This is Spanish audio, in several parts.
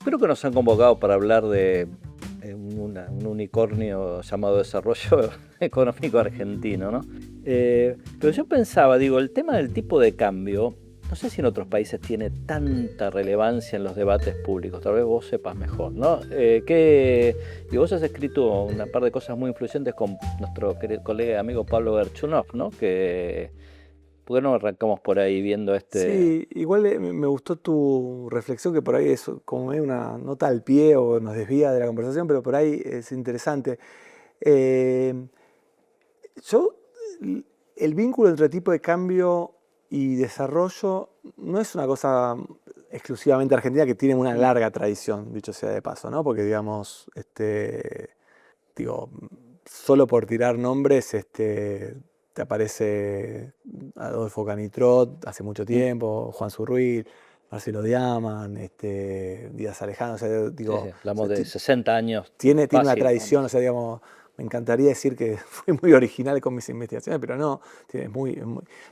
Creo que nos han convocado para hablar de un unicornio llamado desarrollo económico argentino, ¿no? Pero yo pensaba, digo, el tema del tipo de cambio, no sé si en otros países tiene tanta relevancia en los debates públicos, tal vez vos sepas mejor, ¿no? Y vos has escrito una par de cosas muy influyentes con nuestro querido colega y amigo Pablo Gerchunov, ¿no? ¿Por qué no arrancamos por ahí viendo este? Sí, igual me gustó tu reflexión, que por ahí es como medio una nota al pie o nos desvía de la conversación, pero por ahí es interesante. Eh, yo, el vínculo entre tipo de cambio y desarrollo no es una cosa exclusivamente argentina, que tiene una Mm, larga tradición, dicho sea de paso, ¿no? Porque digamos, digo, solo por tirar nombres, te aparece Adolfo Canitrot hace mucho mm, tiempo, Juan Zurruil, Marcelo Diaman, Díaz Alejandro, o sea, sí, digo, sí, o sea, hablamos de 60 años tiene una fácil, tradición, o vamos. sea, digamos, me encantaría decir que fui muy original con mis investigaciones, pero no,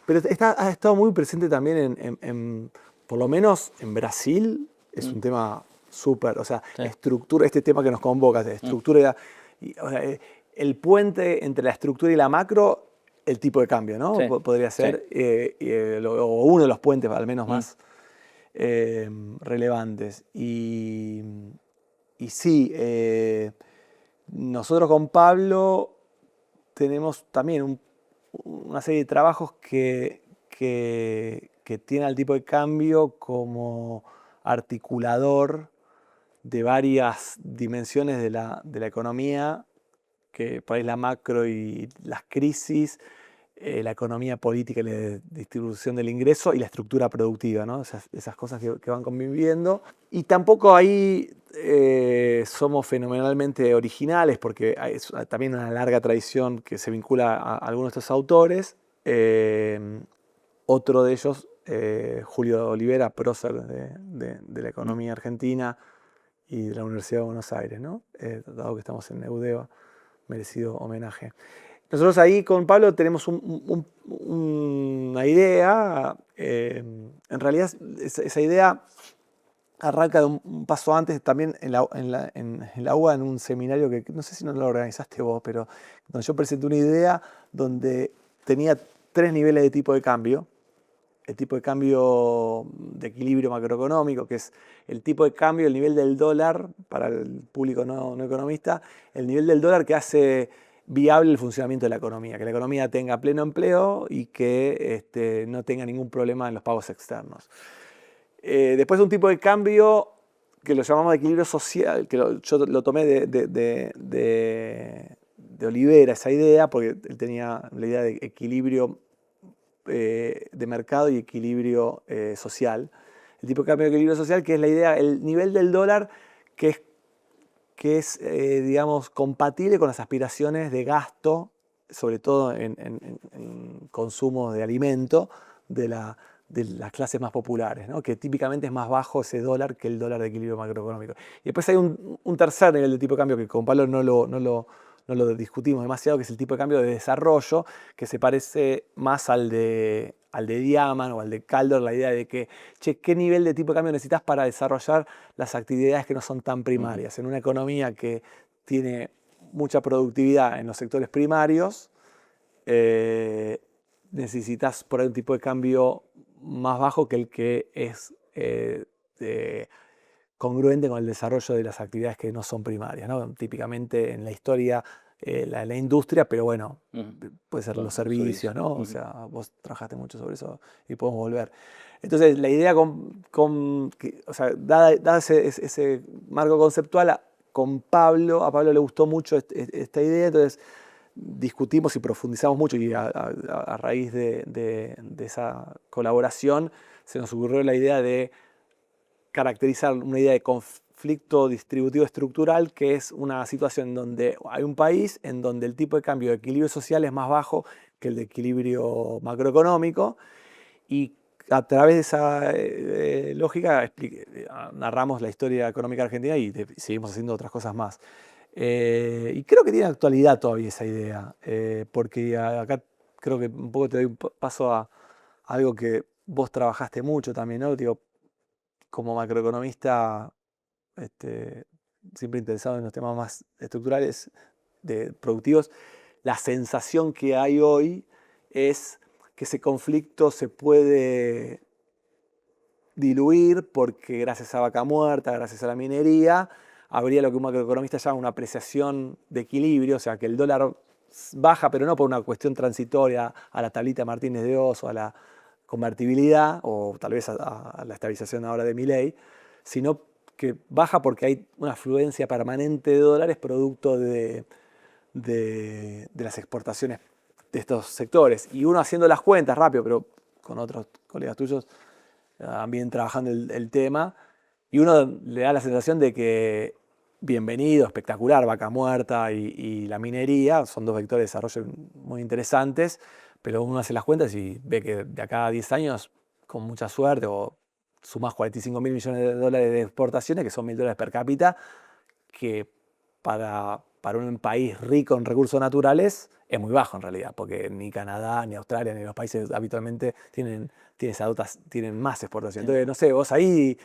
pero ha estado muy presente también por lo menos en Brasil, es Mm, un tema súper, o sea, sí, estructura, este tema que nos convoca, de mm, estructura, o sea, el puente entre la estructura y la macro, el tipo de cambio, ¿no? sí, Podría sí. ser, o uno de los puentes al menos Mm, más relevantes. Y sí, nosotros con Pablo tenemos también una serie de trabajos que tiene al tipo de cambio como articulador de varias dimensiones de la economía, que por ahí la macro y las crisis, la economía política y la distribución del ingreso y la estructura productiva, ¿no? Esas cosas que van conviviendo. Y tampoco ahí somos fenomenalmente originales, porque hay también una larga tradición que se vincula a algunos de estos autores. Otro de ellos, Julio Olivera, prócer de la mm, economía argentina y de la Universidad de Buenos Aires, ¿no? Dado que estamos en Eudeva, merecido homenaje. Nosotros ahí con Pablo tenemos una idea, en realidad esa idea arranca de un paso antes, también en la UBA, en un seminario que no sé si no lo organizaste vos, pero donde yo presenté una idea donde tenía tres niveles de tipo de cambio. El tipo de cambio de equilibrio macroeconómico, que es el tipo de cambio, el nivel del dólar, para el público no economista, el nivel del dólar que hace viable el funcionamiento de la economía, que la economía tenga pleno empleo y que no tenga ningún problema en los pagos externos. Después un tipo de cambio que lo llamamos de equilibrio social, que yo lo tomé de Olivera, esa idea, porque él tenía la idea de equilibrio de mercado y equilibrio social. El tipo de cambio de equilibrio social, que es la idea, el nivel del dólar que es, digamos, compatible con las aspiraciones de gasto, sobre todo en consumo de alimento, de, de las clases más populares, ¿no? Que típicamente es más bajo ese dólar que el dólar de equilibrio macroeconómico. Y después hay un tercer nivel de tipo de cambio que con Pablo no lo discutimos demasiado, que es el tipo de cambio de desarrollo, que se parece más al de Diaman o al de Kaldor, la idea de que, che, ¿qué nivel de tipo de cambio necesitas para desarrollar las actividades que no son tan ujú. primarias? En una economía que tiene mucha productividad en los sectores primarios, eh, necesitas por ahí un tipo de cambio más bajo que el que es congruente con el desarrollo de las actividades que no son primarias, ¿no? Típicamente en la historia, la industria, pero bueno, Ujú. puede ser los Bueno, servicios, servicio. ¿no? O Ujú. sea, vos trabajaste mucho sobre eso y podemos volver. Entonces, la idea o sea, dada ese marco conceptual, con Pablo, a Pablo le gustó mucho esta idea, entonces discutimos y profundizamos mucho y a raíz de esa colaboración se nos ocurrió la idea de caracterizar una idea de conflicto distributivo estructural, que es una situación donde hay un país en donde el tipo de cambio de equilibrio social es más bajo que el de equilibrio macroeconómico, y a través de esa lógica narramos la historia económica argentina y seguimos haciendo otras cosas más. Y creo que tiene actualidad todavía esa idea, porque acá creo que un poco te doy un paso a algo que vos trabajaste mucho también, ¿no? Digo, como macroeconomista siempre interesado en los temas más estructurales, productivos, la sensación que hay hoy es que ese conflicto se puede diluir porque gracias a Vaca Muerta, gracias a la minería, habría lo que un macroeconomista llama una apreciación de equilibrio, o sea, que el dólar baja, pero no por una cuestión transitoria a la tablita Martínez de Oz o a la convertibilidad, o tal vez a la estabilización ahora de Milei, sino que baja porque hay una afluencia permanente de dólares producto de las exportaciones de estos sectores. Y uno haciendo las cuentas rápido, pero con otros colegas tuyos también trabajando el tema, y uno le da la sensación de que bienvenido, espectacular, Vaca Muerta y la minería, son dos vectores de desarrollo muy interesantes, pero uno hace las cuentas y ve que de acá a 10 años, con mucha suerte, o sumás 45.000 millones de dólares de exportaciones, que son $1.000 per cápita, que para un país rico en recursos naturales es muy bajo en realidad, porque ni Canadá, ni Australia, ni los países habitualmente tienen más exportación. Entonces, no sé, vos ahí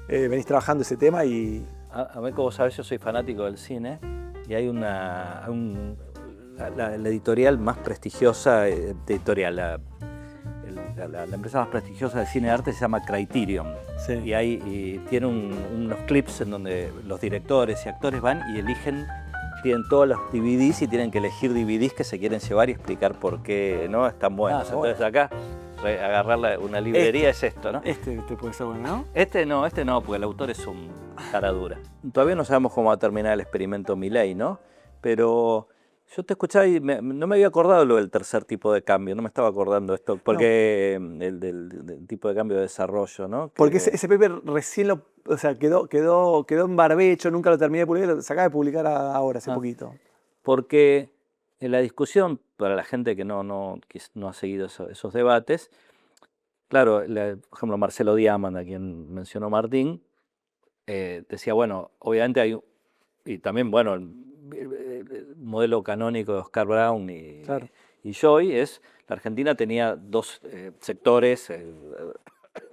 venís trabajando ese tema y... A ver, como sabes, yo soy fanático del cine y hay la editorial más prestigiosa, la empresa más prestigiosa de cine de arte se llama Criterion. Sí. Y tiene unos clips en donde los directores y actores van y tienen todos los DVDs y tienen que elegir DVDs que se quieren llevar y explicar por qué no están buenos. Entonces acá agarrar una librería es esto, ¿no? Este puede ser bueno, ¿no? Este no, porque el autor es un cara dura. Todavía no sabemos cómo va a terminar el experimento Milei, ¿no? Pero yo te escuchaba y no me había acordado lo del tercer tipo de cambio, no me estaba acordando esto, porque el del tipo de cambio de desarrollo, ¿no? Porque ese paper recién o sea, quedó en barbecho, nunca lo terminé de publicar, se acaba de publicar ahora, hace poquito. Porque en la discusión, para la gente que no ha seguido esos debates, claro, por ejemplo, Marcelo Diamant, a quien mencionó Martín, decía, bueno, obviamente y también, bueno, el modelo canónico de Oscar Brown y Joy la Argentina tenía dos sectores,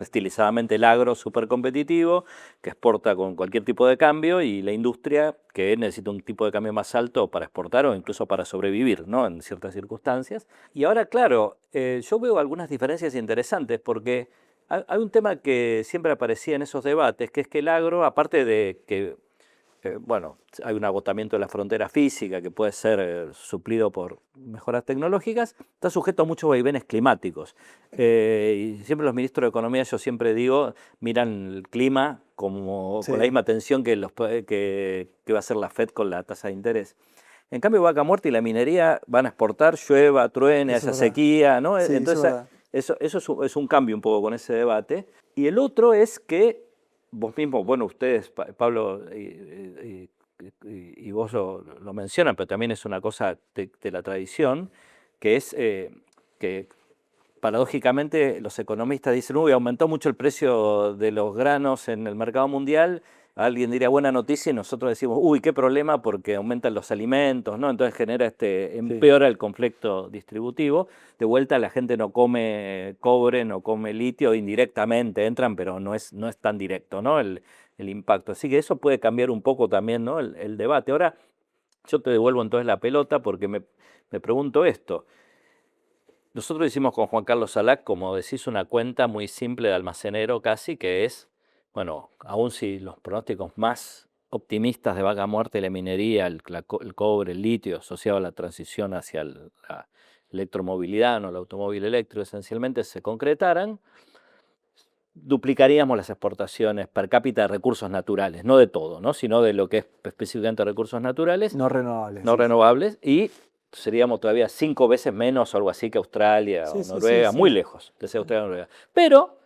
estilizadamente el agro súper competitivo, que exporta con cualquier tipo de cambio, y la industria que necesita un tipo de cambio más alto para exportar o incluso para sobrevivir, ¿no? En ciertas circunstancias. Y ahora, claro, yo veo algunas diferencias interesantes porque hay un tema que siempre aparecía en esos debates, que es que el agro, aparte de que bueno, hay un agotamiento de la frontera física que puede ser suplido por mejoras tecnológicas, está sujeto a muchos vaivenes climáticos. Y siempre los ministros de Economía, yo siempre digo, miran el clima como con la misma atención que va a hacer la FED con la tasa de interés. En cambio, Vaca Muerta y la minería van a exportar, llueva, truene, esa sequía, ¿no? Sí, entonces, eso es un cambio un poco con ese debate. Y el otro es que vos mismo, bueno, ustedes, Pablo y vos lo mencionan, pero también es una cosa de la tradición, que es que paradójicamente los economistas dicen, uy, aumentó mucho el precio de los granos en el mercado mundial. Alguien diría buena noticia y nosotros decimos, uy, qué problema porque aumentan los alimentos, ¿no? Entonces empeora el conflicto distributivo. De vuelta la gente no come cobre, no come litio, indirectamente entran, pero no es tan directo, ¿no? El impacto. Así que eso puede cambiar un poco también, ¿no? El debate. Ahora, yo te devuelvo entonces la pelota porque me pregunto esto. Nosotros hicimos con Juan Carlos Salac, como decís, una cuenta muy simple de almacenero casi, que es, bueno, aun si los pronósticos más optimistas de Vaca Muerta y la minería, el cobre, el litio, asociado a la transición hacia la electromovilidad, no el automóvil eléctrico, esencialmente se concretaran, duplicaríamos las exportaciones per cápita de recursos naturales, no de todo, ¿no? Sino de lo que es específicamente recursos naturales. No renovables. No renovables, y seríamos todavía 5 veces menos o algo así que Australia o Noruega, muy lejos de ser Australia o Noruega. Pero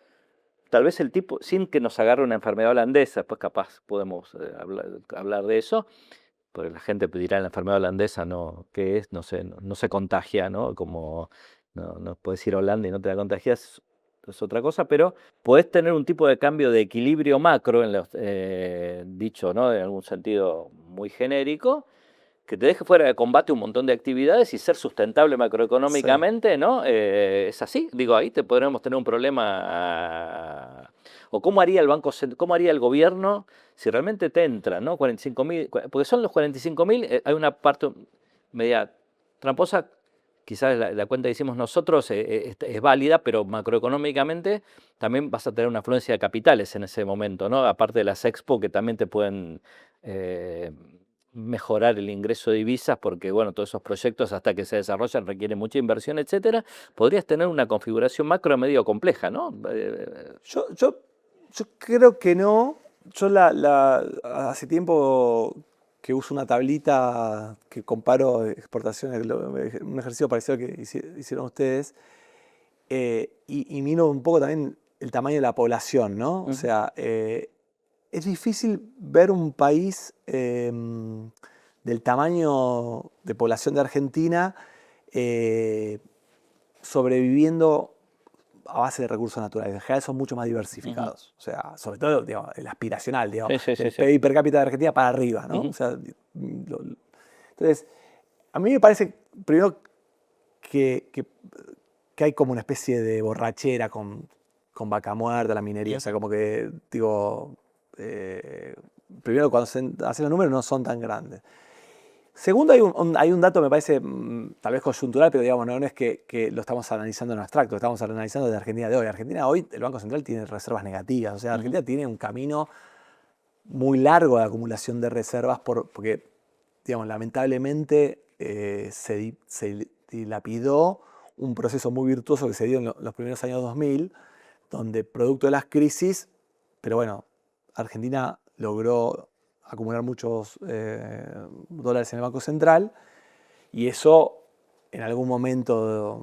tal vez el tipo, sin que nos agarre una enfermedad holandesa, después capaz podemos hablar de eso, porque la gente dirá la enfermedad holandesa, no, ¿qué es? No sé, no se contagia, ¿no? Como no puedes ir a Holanda y no te la contagias, es otra cosa, pero podés tener un tipo de cambio de equilibrio macro, dicho, ¿no? En algún sentido muy genérico, que te deje fuera de combate un montón de actividades y ser sustentable macroeconómicamente, ¿no? Es así. Digo, ahí te podremos tener un problema. O cómo haría el cómo haría el gobierno si realmente te entran, ¿no? 45.000, porque son los 45.000, hay una parte media tramposa, quizás la cuenta que hicimos nosotros es válida, pero macroeconómicamente también vas a tener una afluencia de capitales en ese momento, ¿no? Aparte de las expo que también te pueden mejorar el ingreso de divisas, porque bueno, todos esos proyectos hasta que se desarrollan requieren mucha inversión, etcétera. Podrías tener una configuración macro medio compleja, ¿no? Yo creo que no. Yo hace tiempo que uso una tablita que comparo exportaciones, un ejercicio parecido al que hicieron ustedes, y miro un poco también el tamaño de la población, ¿no? O sea, es difícil ver un país del tamaño de población de Argentina sobreviviendo a base de recursos naturales. En general son mucho más diversificados. O sea, sobre todo, digamos, el aspiracional, digamos, el PIB per cápita de Argentina para arriba, ¿no? O sea, entonces, a mí me parece, primero, que hay como una especie de borrachera con Vaca Muerta, la minería. O sea, como que, digo, primero cuando se hacen los números no son tan grandes. Segundo, hay un dato, me parece, tal vez coyuntural, pero digamos, no es que lo estamos analizando en abstracto, lo estamos analizando de Argentina de hoy. Argentina hoy, el Banco Central tiene reservas negativas, o sea, Argentina tiene un camino muy largo de acumulación de reservas porque, digamos, lamentablemente se dilapidó un proceso muy virtuoso que se dio en los primeros años 2000, donde producto de las crisis, pero bueno, Argentina logró acumular muchos dólares en el Banco Central, y eso en algún momento,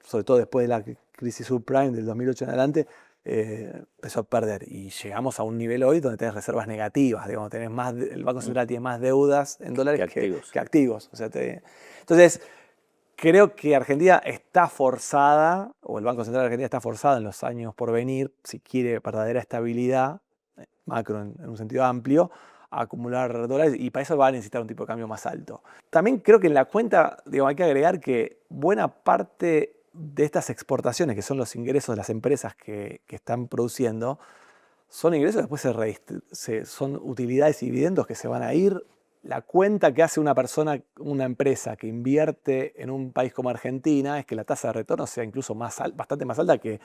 sobre todo después de la crisis subprime del 2008 en adelante, empezó a perder. Y llegamos a un nivel hoy donde tenés reservas negativas, digamos, el Banco Central tiene más deudas en dólares que activos. O sea, entonces, creo que Argentina está forzada, o el Banco Central de Argentina está forzado en los años por venir, si quiere verdadera estabilidad, macro en un sentido amplio, a acumular dólares, y para eso va a necesitar un tipo de cambio más alto. También creo que en la cuenta, digamos, hay que agregar que buena parte de estas exportaciones, que son los ingresos de las empresas que están produciendo, son ingresos, después son utilidades y dividendos que se van a ir. La cuenta que hace una persona, una empresa que invierte en un país como Argentina, es que la tasa de retorno sea incluso bastante más alta que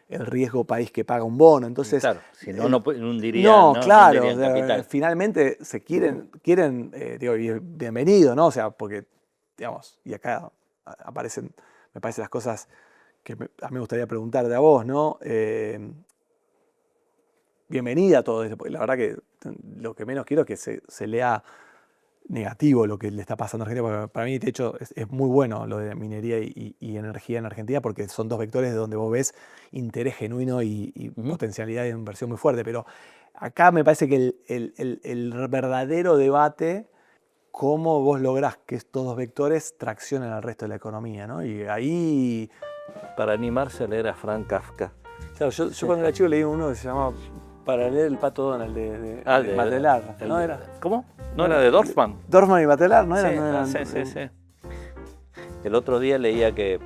el riesgo país que paga un bono. Entonces, claro, si no hundirían. No, claro, no hundirían capital. Finalmente se quieren digo, bienvenido, ¿no? O sea, porque, digamos, y acá aparecen, me parece, las cosas que a mí me gustaría preguntarte a vos, ¿no? Bienvenida a todo esto, porque la verdad que lo que menos quiero es que se lea negativo lo que le está pasando a Argentina, porque para mí, de hecho, es muy bueno lo de minería y energía en Argentina, porque son dos vectores de donde vos ves interés genuino y potencialidad de inversión muy fuerte. Pero acá me parece que el verdadero debate, cómo vos lográs que estos dos vectores traccionen al resto de la economía, ¿no? Y ahí... Para animarse a leer a Frank Kafka. Claro, yo cuando era chico leí uno que se llamaba Para leer el Pato Donald de Batelar, ¿no era? ¿Cómo? ¿No era de Dorfman? Dorfman y Batelar, ¿no Sí, eran? Sí. El otro día leía que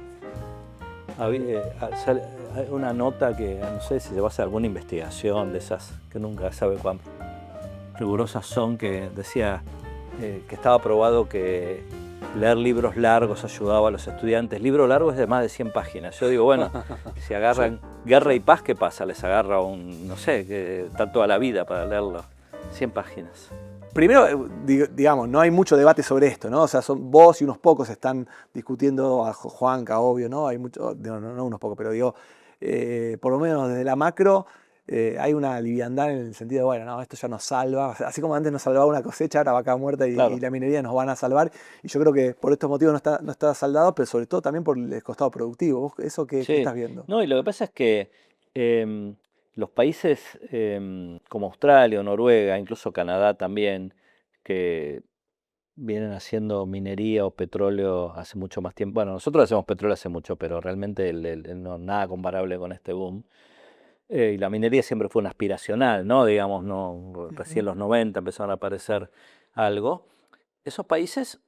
había una nota que no sé si se va a hacer alguna investigación de esas que nunca sabe cuán rigurosas son, que decía que estaba probado que leer libros largos ayudaba a los estudiantes. Libro largo es de más de 100 páginas. Yo digo, bueno, si agarran Guerra y Paz, ¿qué pasa? Les agarra no sé, que está toda la vida para leerlo. 100 páginas. Primero, digamos, no hay mucho debate sobre esto, ¿no? O sea, vos y unos pocos están discutiendo, a Juanca, obvio, ¿no? Hay mucho, no unos pocos, pero digo, por lo menos desde la macro, hay una liviandad en el sentido de, bueno, no, esto ya nos salva. O sea, así como antes nos salvaba una cosecha, ahora Vaca Muerta y la minería nos van a salvar. Y yo creo que por estos motivos no está saldado, pero sobre todo también por el costado productivo. ¿Vos eso qué estás viendo? No, y lo que pasa es que los países como Australia o Noruega, incluso Canadá también, que vienen haciendo minería o petróleo hace mucho más tiempo. Bueno, nosotros hacemos petróleo hace mucho, pero realmente no, nada comparable con este boom. Y la minería siempre fue una aspiracional, ¿no? Digamos, no, recién en los 90 empezaron a aparecer algo. Esos países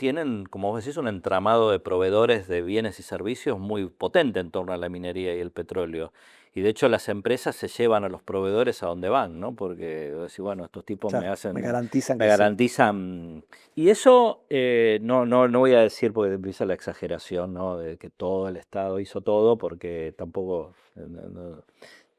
tienen, como vos decís, un entramado de proveedores de bienes y servicios muy potente en torno a la minería y el petróleo. Y de hecho las empresas se llevan a los proveedores a donde van, ¿no? Porque decís, bueno, estos tipos Claro, me garantizan me que sí. garantizan. Y eso no voy a decir porque empieza la exageración, ¿no? De que todo el Estado hizo todo, porque tampoco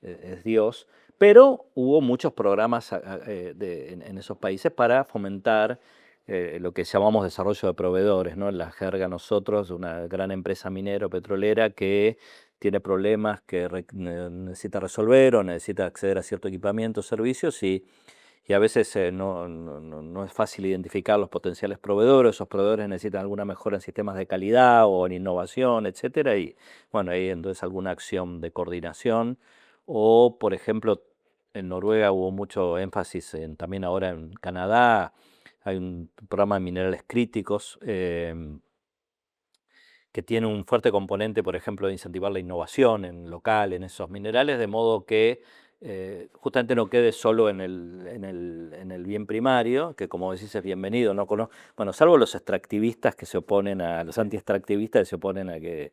es Dios. Pero hubo muchos programas en esos países para fomentar lo que llamamos desarrollo de proveedores, ¿no? En la jerga nosotros, una gran empresa minero petrolera que tiene problemas que necesita resolver o necesita acceder a cierto equipamiento, servicios y a veces no es fácil identificar los potenciales proveedores. Esos proveedores necesitan alguna mejora en sistemas de calidad o en innovación, etcétera. Y bueno, ahí entonces alguna acción de coordinación. O, por ejemplo, en Noruega hubo mucho énfasis también ahora en Canadá. Hay un programa de minerales críticos que tiene un fuerte componente, por ejemplo, de incentivar la innovación en local, en esos minerales, de modo que justamente no quede solo en el bien primario, que como decís es bienvenido, no bueno, salvo los extractivistas que se oponen los anti-extractivistas que se oponen a que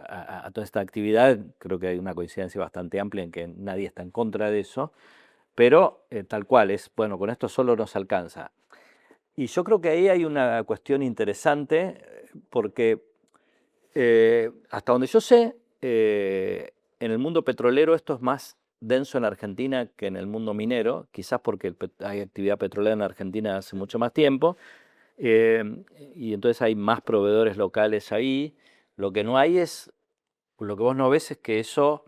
a toda esta actividad, creo que hay una coincidencia bastante amplia en que nadie está en contra de eso, pero tal cual es, bueno, con esto solo nos alcanza. Y yo creo que ahí hay una cuestión interesante, porque hasta donde yo sé, en el mundo petrolero esto es más denso en Argentina que en el mundo minero, quizás porque hay actividad petrolera en Argentina hace mucho más tiempo, eh, y entonces hay más proveedores locales ahí. Lo que no hay es, lo que vos no ves es que eso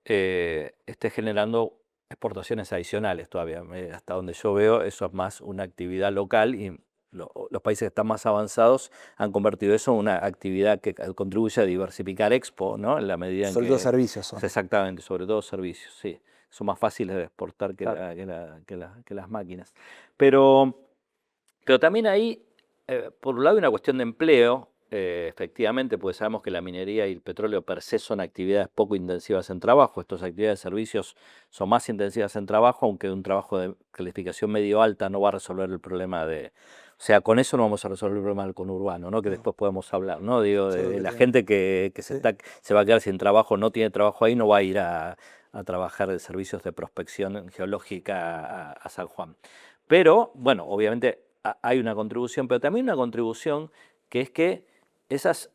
esté generando exportaciones adicionales todavía. Hasta donde yo veo, eso es más una actividad local y los países que están más avanzados han convertido eso en una actividad que contribuye a diversificar Expo, ¿no? En la medida en Sobre todo que, servicios son. exactamente, sobre todo servicios, sí. Son más fáciles de exportar que, Claro. que las máquinas. Pero, pero también ahí, por un lado, hay una cuestión de empleo, efectivamente, porque sabemos que la minería y el petróleo per se son actividades poco intensivas en trabajo. Estas actividades de servicios son más intensivas en trabajo, aunque un trabajo de calificación medio-alta no va a resolver el problema de... O sea, con eso no vamos a resolver el problema del conurbano, ¿no? Que No, después podemos hablar, ¿no? Digo, seguro de que la tienen. gente que Sí, se va a quedar sin trabajo, no tiene trabajo ahí, no va a ir a trabajar de servicios de prospección geológica a San Juan. Pero, bueno, obviamente hay una contribución, pero también una contribución que es que es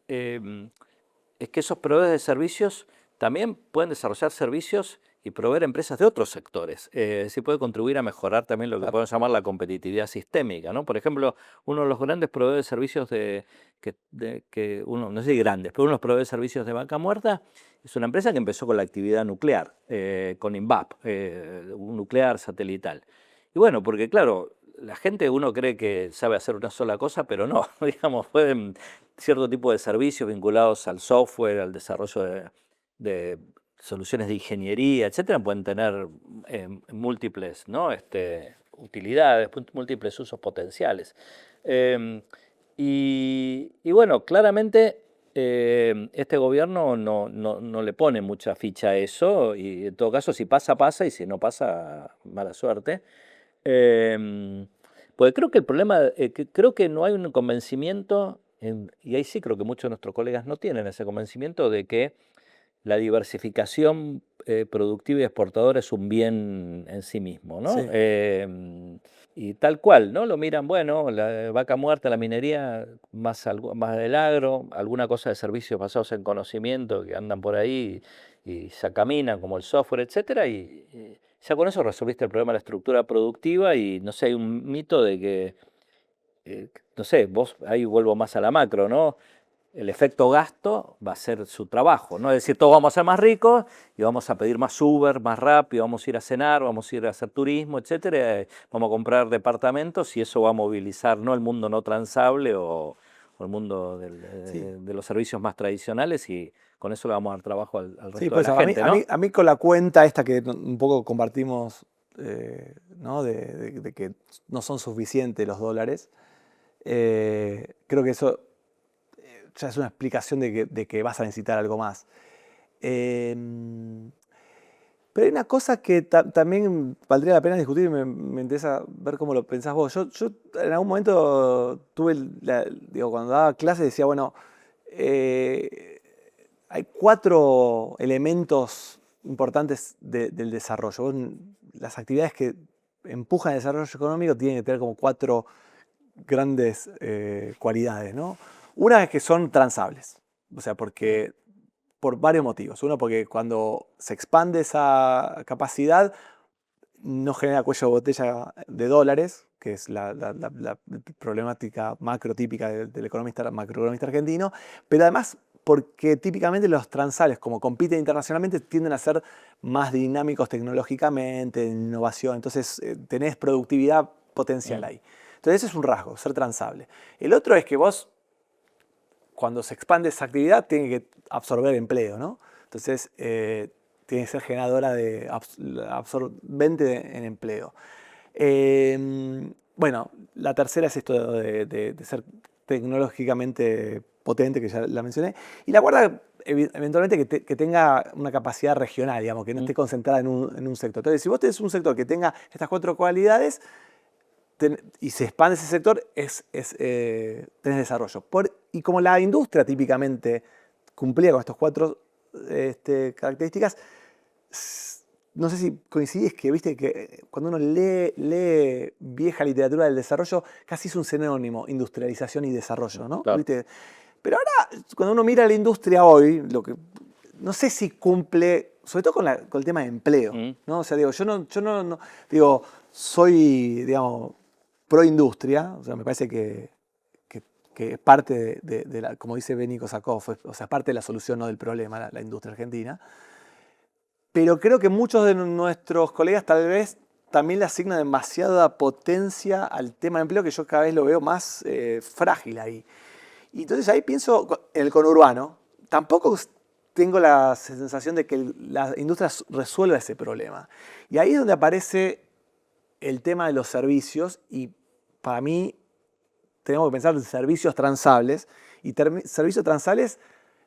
que esos proveedores de servicios también pueden desarrollar servicios y proveer empresas de otros sectores. Sí puede contribuir a mejorar también lo que claro. podemos llamar la competitividad sistémica, ¿no? Por ejemplo, uno de los grandes proveedores de servicios no sé si grandes, pero uno de los proveedores de servicios de Vaca Muerta es una empresa que empezó con la actividad nuclear, con INVAP, un nuclear satelital. Y bueno, porque claro, la gente uno cree que sabe hacer una sola cosa, pero no, digamos, pueden cierto tipo de servicios vinculados al software, al desarrollo de soluciones de ingeniería, etcétera, pueden tener múltiples, ¿no? Utilidades, múltiples usos potenciales. Eh, y bueno, claramente este gobierno no le pone mucha ficha a eso y en todo caso si pasa, pasa y si no pasa, mala suerte. Pues creo que el problema, creo que no hay un convencimiento, y ahí sí creo que muchos de nuestros colegas no tienen ese convencimiento de que la diversificación productiva y exportadora es un bien en sí mismo, ¿no? Sí. Y tal cual, ¿no? Lo miran, bueno, la vaca muerta, la minería, más del agro, alguna cosa de servicios basados en conocimiento que andan por ahí y se caminan como el software, etcétera, y ya con eso resolviste el problema de la estructura productiva y no sé, hay un mito de que, no sé, vos ahí vuelvo más a la macro, ¿no? El efecto gasto va a ser su trabajo, ¿no? Es decir, todos vamos a ser más ricos y vamos a pedir más Uber, más rápido, vamos a ir a cenar, vamos a ir a hacer turismo, etcétera, vamos a comprar departamentos y eso va a movilizar, ¿no? El mundo no transable o el mundo Sí, de los servicios más tradicionales y con eso le vamos a dar trabajo al sí, resto de pues la a mí, gente, ¿no? a mí con la cuenta esta que un poco compartimos, ¿no? De que no son suficientes los dólares, creo que eso ya es una explicación de que vas a necesitar algo más. Eh, Pero hay una cosa que también valdría la pena discutir y me interesa ver cómo lo pensás vos. Yo en algún momento tuve, digo, cuando daba clases decía, bueno, hay 4 elementos importantes del desarrollo. Las actividades que empujan el desarrollo económico tienen que tener como 4 grandes cualidades, ¿no? Una es que son transables, o sea, porque por varios motivos. Uno, porque cuando se expande esa capacidad, no genera cuello de botella de dólares, que es la problemática macrotípica del macroeconomista argentino, pero además porque típicamente los transables, como compiten internacionalmente, tienden a ser más dinámicos tecnológicamente, en innovación, entonces tenés productividad potencial ahí. Entonces ese es un rasgo, ser transable. El otro es que vos, cuando se expande esa actividad, tiene que absorber empleo, ¿no? Entonces, tiene que ser generadora de absorbente en empleo. Bueno, la tercera es esto de ser tecnológicamente potente, que ya la mencioné. Y la cuarta, eventualmente, que tenga una capacidad regional, digamos, que no esté concentrada en un sector. Entonces, si vos tenés un sector que tenga estas 4 cualidades, y se expande ese sector, tenés desarrollo. Y como la industria típicamente cumplía con estas 4 características, no sé si coincidís que, viste, que cuando uno lee vieja literatura del desarrollo, casi es un sinónimo, industrialización y desarrollo, ¿no? Claro. ¿Viste? Pero ahora, cuando uno mira la industria hoy, no sé si cumple, sobre todo con el tema de empleo, ¿no? O sea, digo, yo no digo, soy, digamos, pro industria, o sea, me parece que es parte de la, como dice Benny Kosakov, o sea, parte de la solución, no del problema, la industria argentina. Pero creo que muchos de nuestros colegas tal vez también le asignan demasiada potencia al tema de empleo, que yo cada vez lo veo más frágil ahí. Y entonces ahí pienso en el conurbano. Tampoco tengo la sensación de que la industria resuelva ese problema. Y ahí es donde aparece el tema de los servicios, y para mí tenemos que pensar en servicios transables, y servicios transables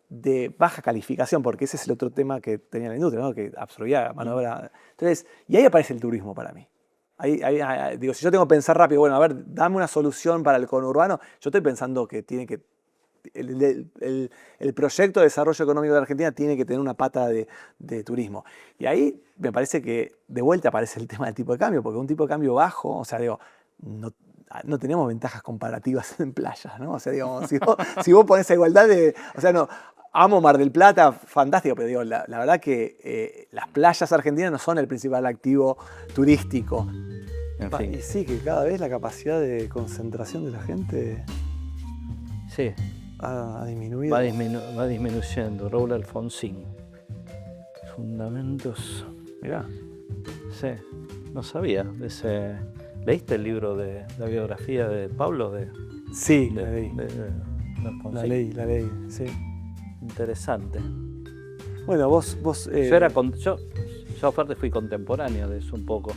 de baja calificación, porque ese es el otro tema que tenía la industria, ¿no? Que absorbía mano de obra. Entonces, y ahí aparece el turismo para mí. Digo, si yo tengo que pensar rápido, bueno, a ver, dame una solución para el conurbano, yo estoy pensando que tiene que el proyecto de desarrollo económico de Argentina tiene que tener una pata de turismo. Y ahí me parece que de vuelta aparece el tema del tipo de cambio, porque un tipo de cambio bajo, o sea, digo, no tenemos ventajas comparativas en playas, ¿no? O sea, digamos, si vos ponés a igualdad de... O sea, no, amo Mar del Plata, fantástico, pero digo, la verdad que las playas argentinas no son el principal activo turístico. En fin. Y sí, que cada vez la capacidad de concentración de la gente Sí, ha disminuido. va disminuyendo. Raúl Alfonsín. Fundamentos. Mirá. Sí, no sabía de ese... ¿Leíste el libro de la biografía de Pablo? Sí, la leí. La leí, sí. Interesante. Bueno, vos yo aparte fui contemporáneo de eso un poco,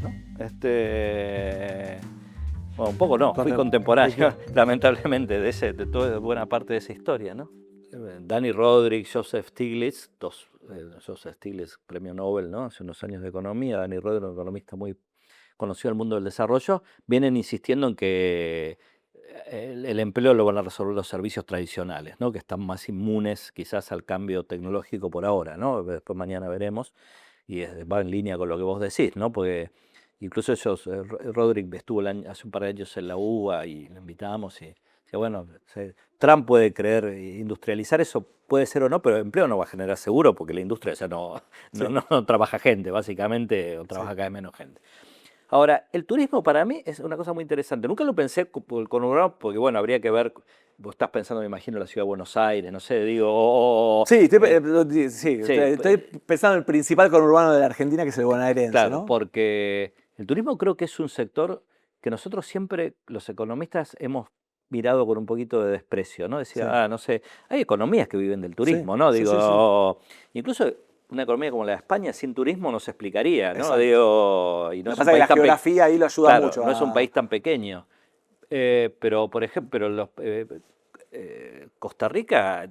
¿no? Bueno, un poco no, fui contemporáneo, lamentablemente, de toda buena parte de esa historia, ¿no? Danny Rodrik, Joseph Stiglitz, Joseph Stiglitz, premio Nobel, ¿no? Hace unos años de economía, Danny Rodrik, un economista muy conocido del mundo del desarrollo, vienen insistiendo en que el empleo lo van a resolver los servicios tradicionales, ¿no? Que están más inmunes quizás al cambio tecnológico por ahora, ¿no? Después mañana veremos, y va en línea con lo que vos decís, ¿no? Porque incluso Rodrik estuvo hace un par de años en la UBA y lo invitamos y decía, bueno, Trump puede querer industrializar eso, puede ser o no, pero empleo no va a generar seguro porque la industria ya no trabaja gente, básicamente, o trabaja cada vez menos gente. Ahora, el turismo para mí es una cosa muy interesante. Nunca lo pensé con urbano porque, bueno, habría que ver, vos estás pensando, me imagino, en la ciudad de Buenos Aires, no sé, digo... Sí, estoy pensando en el principal conurbano de la Argentina, que es el bonaerense, claro, ¿no? porque el turismo creo que es un sector que nosotros siempre, los economistas, hemos mirado con un poquito de desprecio, ¿no? Decía, no sé, hay economías que viven del turismo, ¿no? Digo, incluso... Una economía como la de España sin turismo no se explicaría, ¿no? Exacto. Digo, y no Lo es que un pasa es que la país geografía ahí lo ayuda mucho. No es un país tan pequeño. Pero, por ejemplo, Costa Rica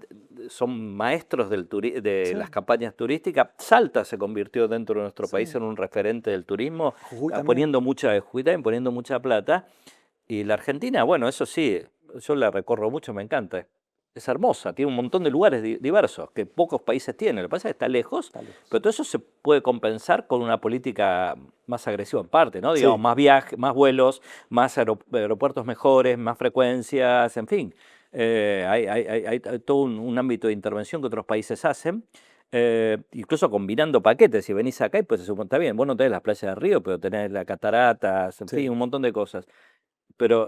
son maestros de Sí. las campañas turísticas. Salta se convirtió dentro de nuestro país Sí. en un referente del turismo, Jujuy también. poniendo Jujuy también poniendo mucha plata. Y la Argentina, bueno, eso sí, yo la recorro mucho, me encanta. Es hermosa, tiene un montón de lugares diversos que pocos países tienen. Lo que pasa es que está lejos, Está lejos. pero todo eso se puede compensar con una política más agresiva en parte, ¿no? Digamos, Sí. más viajes, más vuelos, más aeropuertos mejores, más frecuencias, en fin. Hay todo un ámbito de intervención que otros países hacen. Incluso combinando paquetes, si venís acá y pues se supone, está bien, vos no tenés las playas de Río, pero tenés las cataratas, en fin, Sí. un montón de cosas.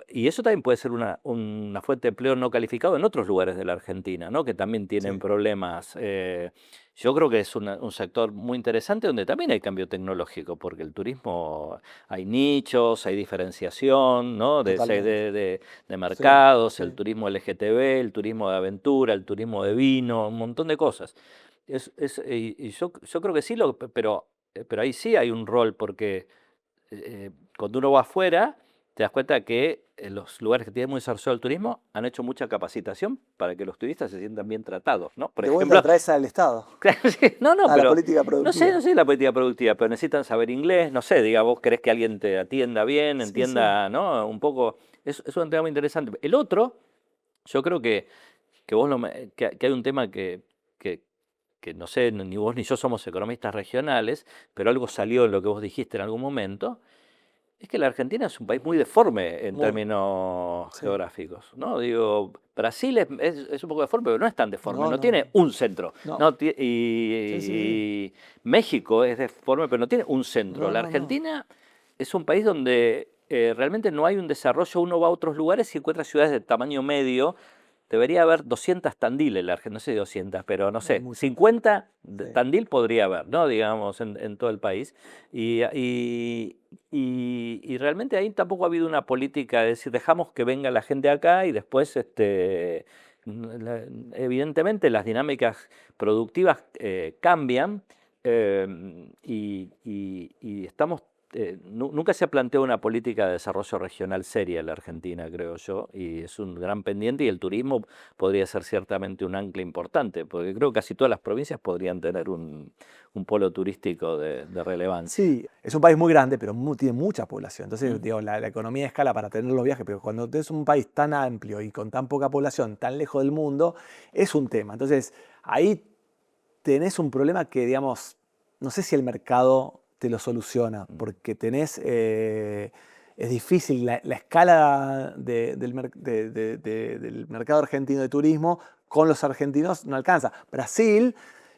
Y eso también puede ser una fuente de empleo no calificado en otros lugares de la Argentina, ¿no? Que también tienen Sí. problemas. Yo creo que es un sector muy interesante donde también hay cambio tecnológico, porque el turismo hay nichos, hay diferenciación, ¿no? Totalmente. De Sí. mercados, Sí. el turismo LGTB, el turismo de aventura, el turismo de vino, un montón de cosas. Y yo creo que sí, pero ahí sí hay un rol, porque cuando uno va afuera, te das cuenta que en los lugares que tienen muy desarrollado el turismo han hecho mucha capacitación para que los turistas se sientan bien tratados, ¿no? Por De vuelta ejemplo, traes al Estado, claro, sí, no, a la pero política no productiva. sé la política productiva, pero necesitan saber inglés, no sé, diga, vos querés que alguien te atienda bien, Sí, sí. entienda, ¿no? Un poco, es un tema muy interesante. El otro, yo creo que que hay un tema que, que no sé, ni vos ni yo somos economistas regionales, pero algo salió en lo que vos dijiste en algún momento, es que la Argentina es un país muy deforme en Muy. términos Sí. geográficos, ¿no? Digo, Brasil es un poco deforme, pero no es tan deforme, No, no no, tiene no. un centro. No. No, Sí, sí, sí. y México es deforme, pero no tiene un centro. No, La no, no. Argentina es un país donde realmente no hay un desarrollo, uno va a otros lugares y encuentra ciudades de tamaño medio. Debería haber 200 Tandil en la Argentina, no sé 200, pero no Hay sé, muchos. 50 Sí. Tandil podría haber, ¿no? Digamos, en todo el país. Y realmente ahí tampoco ha habido una política de decir, dejamos que venga la gente acá y después, evidentemente, las dinámicas productivas cambian, y estamos nunca se ha planteado una política de desarrollo regional seria en la Argentina, creo yo, y es un gran pendiente, y el turismo podría ser ciertamente un ancla importante, porque creo que casi todas las provincias podrían tener un polo turístico de relevancia. Sí, es un país muy grande, pero tiene mucha población. Entonces, ¿Mm? digo, la economía de escala para tener los viajes, pero cuando es un país tan amplio y con tan poca población, tan lejos del mundo, es un tema. Entonces, ahí tenés un problema que, digamos, no sé si el mercado te lo soluciona, Mm. porque es difícil, la escala del mercado argentino de turismo con los argentinos no alcanza. Brasil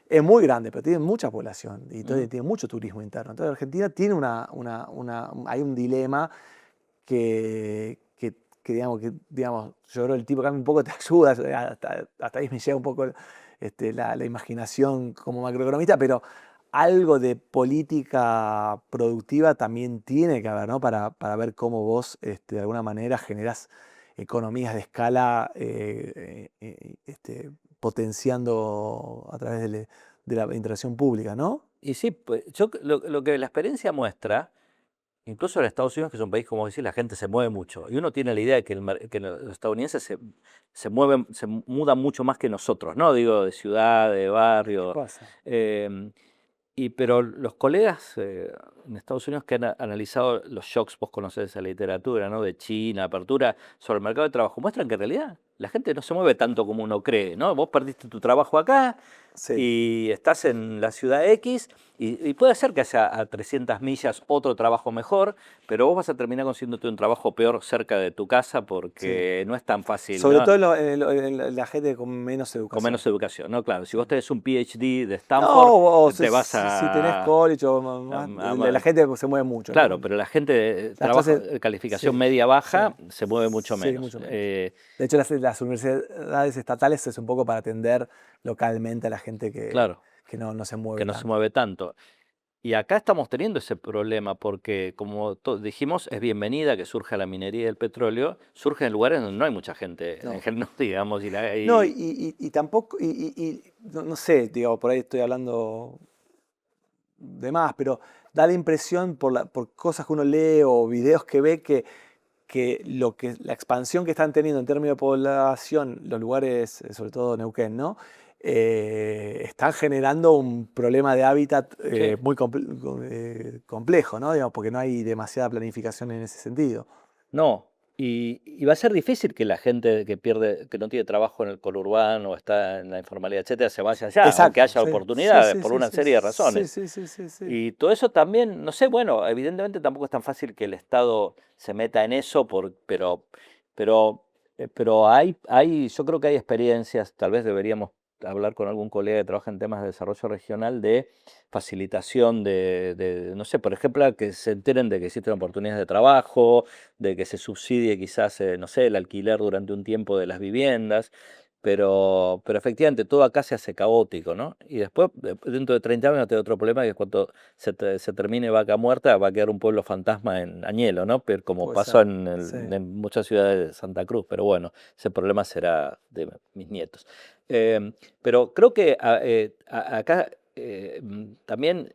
es muy grande, pero tiene mucha población y Ujú. tiene mucho turismo interno. Entonces Argentina tiene hay un dilema que, digamos, yo creo que el tipo cambia un poco te ayuda, hasta ahí me llega un poco la imaginación como macroeconomista, pero algo de política productiva también tiene que haber, ¿no? Para ver cómo vos, de alguna manera, generás economías de escala potenciando a través de la interacción pública, ¿no? Y sí, pues, lo que la experiencia muestra, incluso en Estados Unidos, que es un país, como decís, la gente se mueve mucho. Y uno tiene la idea de que, que los estadounidenses se mueven, se mudan mucho más que nosotros, ¿no? Digo, de ciudad, de ¿Qué barrio. pasa? em, pero los colegas en Estados Unidos que han analizado los shocks, vos conocés esa literatura, ¿no? De China, apertura sobre el mercado de trabajo, muestran que en realidad la gente no se mueve tanto como uno cree, ¿no? Vos perdiste tu trabajo acá Sí. y estás en la ciudad X, y puede ser que haya a 300 millas otro trabajo mejor, pero vos vas a terminar consiguiéndote un trabajo peor cerca de tu casa Sí. porque no es tan fácil, Sobre ¿no? todo en la gente con menos Con educación. menos educación, ¿no? Claro, si Sí. vos tenés un PhD de No, Stanford, o te vas si tenés college o más, la a- gente se mueve mucho, Claro, ¿no? pero la gente de Las clases, calificación sí, media sí, baja se mueve mucho sí, menos. mucho menos. De hecho, las universidades estatales es un poco para atender localmente a la gente Claro, que no se que mueve no se tanto. mueve tanto. Y acá estamos teniendo ese problema porque, como dijimos, es bienvenida que surja la minería y el petróleo, surge en lugares donde no hay mucha gente, en No. general, digamos, No, y tampoco, no sé, digo, por ahí estoy hablando de más, pero da la impresión por cosas que uno lee o videos que ve que la expansión que están teniendo en términos de población, los lugares, sobre todo Neuquén, ¿no? Están generando un problema de hábitat muy complejo, ¿no? Digamos, porque no hay demasiada planificación en ese sentido. No, y va a ser difícil que la gente que no tiene trabajo en el conurbano o está en la informalidad, etcétera, se vaya allá, aunque Exacto, haya sí, oportunidades sí, por sí, una sí, serie de sí, razones. sí, sí, sí, sí. Y todo eso también, no sé, bueno, evidentemente tampoco es tan fácil que el Estado se meta en eso, pero yo creo que hay experiencias, tal vez deberíamos hablar con algún colega que trabaja en temas de desarrollo regional, de facilitación no sé, por ejemplo, que se enteren de que existen oportunidades de trabajo, de que se subsidie quizás, no sé, el alquiler durante un tiempo de las viviendas. Pero efectivamente todo acá se hace caótico, ¿no? Y después, dentro de 30 años, tengo otro problema, que es cuando se termine Vaca Muerta, va a quedar un pueblo fantasma en Añelo, ¿no? Pero como Puede pasó ser, en, sí. en muchas ciudades de Santa Cruz, pero bueno, ese problema será de mis nietos. Pero creo que acá también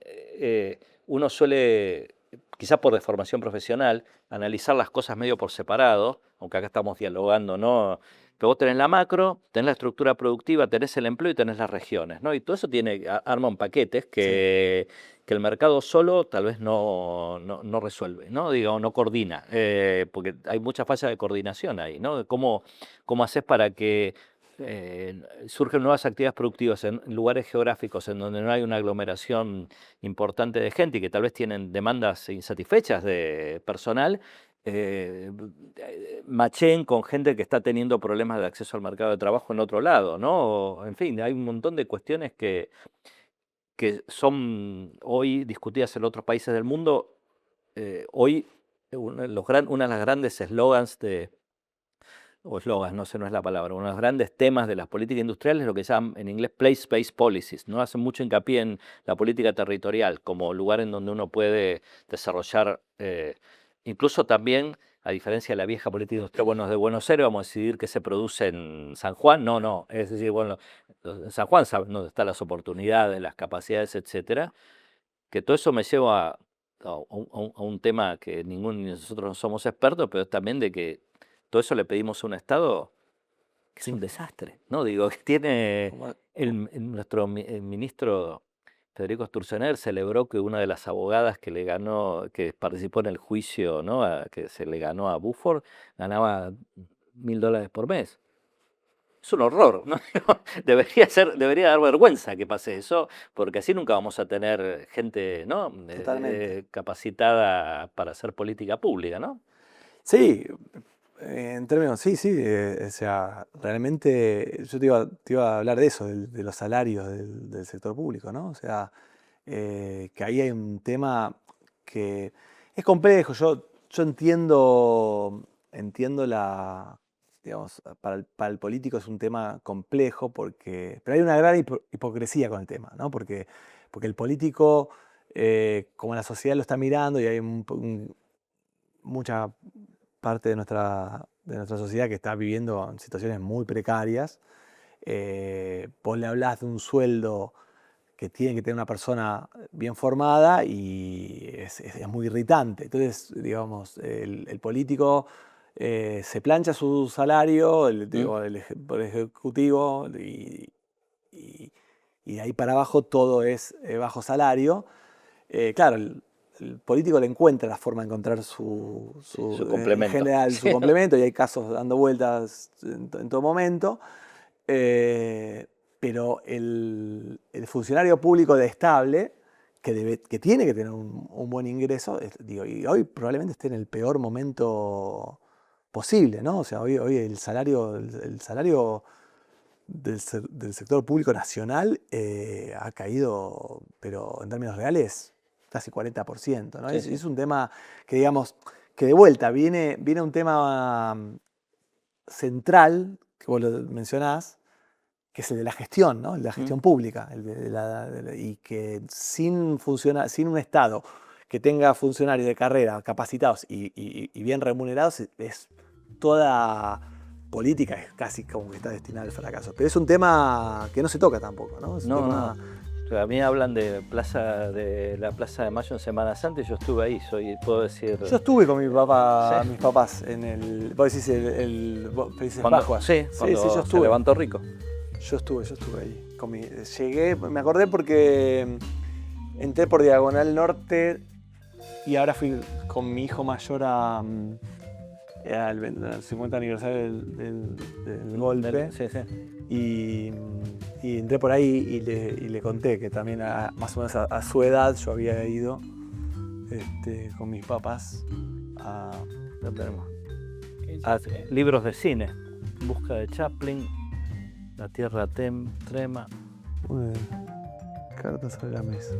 uno suele, quizás por deformación profesional, analizar las cosas medio por separado, aunque acá estamos dialogando, ¿no? Pero vos tenés la macro, tenés la estructura productiva, tenés el empleo y tenés las regiones, ¿no? Y todo eso arman paquetes que el mercado solo tal vez no resuelve, ¿no? Digo, no coordina, porque hay mucha falla de coordinación ahí, ¿no? ¿Cómo haces para que surgen nuevas actividades productivas en lugares geográficos en donde no hay una aglomeración importante de gente y que tal vez tienen demandas insatisfechas de personal? Machén con gente que está teniendo problemas de acceso al mercado de trabajo en otro lado, ¿no? En fin, hay un montón de cuestiones que son hoy discutidas en otros países del mundo. Hoy, una de las grandes eslogans o eslogans, no sé, no es la palabra, uno de los grandes temas de las políticas industriales es lo que llaman en inglés place-based policies, ¿no? Hacen mucho hincapié en la política territorial como lugar en donde uno puede desarrollar, incluso también, a diferencia de la vieja política industrial, bueno, de Buenos Aires vamos a decidir qué se produce en San Juan, no, es decir, bueno, en San Juan saben dónde están las oportunidades, las capacidades, etcétera, que todo eso me lleva a un tema que ninguno de nosotros no somos expertos, pero también de que todo eso le pedimos a un Estado que es un desastre, ¿no? Digo, que tiene nuestro ministro Federico Sturzenegger celebró que una de las abogadas que le ganó, que participó en el juicio, ¿no? Que se le ganó a Buford, ganaba $1.000 por mes. Es un horror, ¿no? Debería dar vergüenza que pase eso, porque así nunca vamos a tener gente, ¿no? Totalmente. Capacitada para hacer política pública, ¿no? Sí, en términos, sí, o sea, realmente yo te iba a hablar de eso, de los salarios del sector público, ¿no? O sea, que ahí hay un tema que es complejo. Yo entiendo digamos, para el político es un tema complejo, pero hay una gran hipocresía con el tema, ¿no? Porque el político, como la sociedad lo está mirando y hay mucha parte de nuestra sociedad que está viviendo en situaciones muy precarias, vos le hablás de un sueldo que tiene que tener una persona bien formada y es muy irritante. Entonces, digamos, el político se plancha su salario, digo, el ejecutivo, y de ahí para abajo todo es bajo salario. Claro, el político le encuentra la forma de encontrar Su en complemento. general su complemento, y hay casos dando vueltas en todo momento. Pero el funcionario público de estable, que tiene que tener un buen ingreso, digo, y hoy probablemente esté en el peor momento posible, ¿no? O sea, hoy el salario del sector público nacional ha caído, pero en términos reales, casi 40%, ¿no? Sí, Es un tema que, digamos, que de vuelta viene un tema central, que vos lo mencionás, que es el de la gestión, ¿no? El de la gestión pública, y que sin un Estado que tenga funcionarios de carrera capacitados y bien remunerados, toda política es casi como que está destinada al fracaso. Pero es un tema que no se toca tampoco, ¿no? Es un No, tema no. A mí hablan de la Plaza de Mayo en Semana Santa y yo estuve ahí, puedo decir... Yo estuve con mi papá, ¿Sí? mis papás en el... Vos decís vos decís Cuando, Pascua. sí, cuando yo se estuve. levantó Rico. Yo estuve ahí. Llegué, me acordé porque entré por Diagonal Norte y ahora fui con mi hijo mayor al 50 aniversario del golpe. Sí, sí. Y entré por ahí y le conté que también más o menos a su edad yo había ido con mis papás a... Lo tenemos. Libros de cine. En busca de Chaplin. La Tierra trema. Cartas sobre la mesa.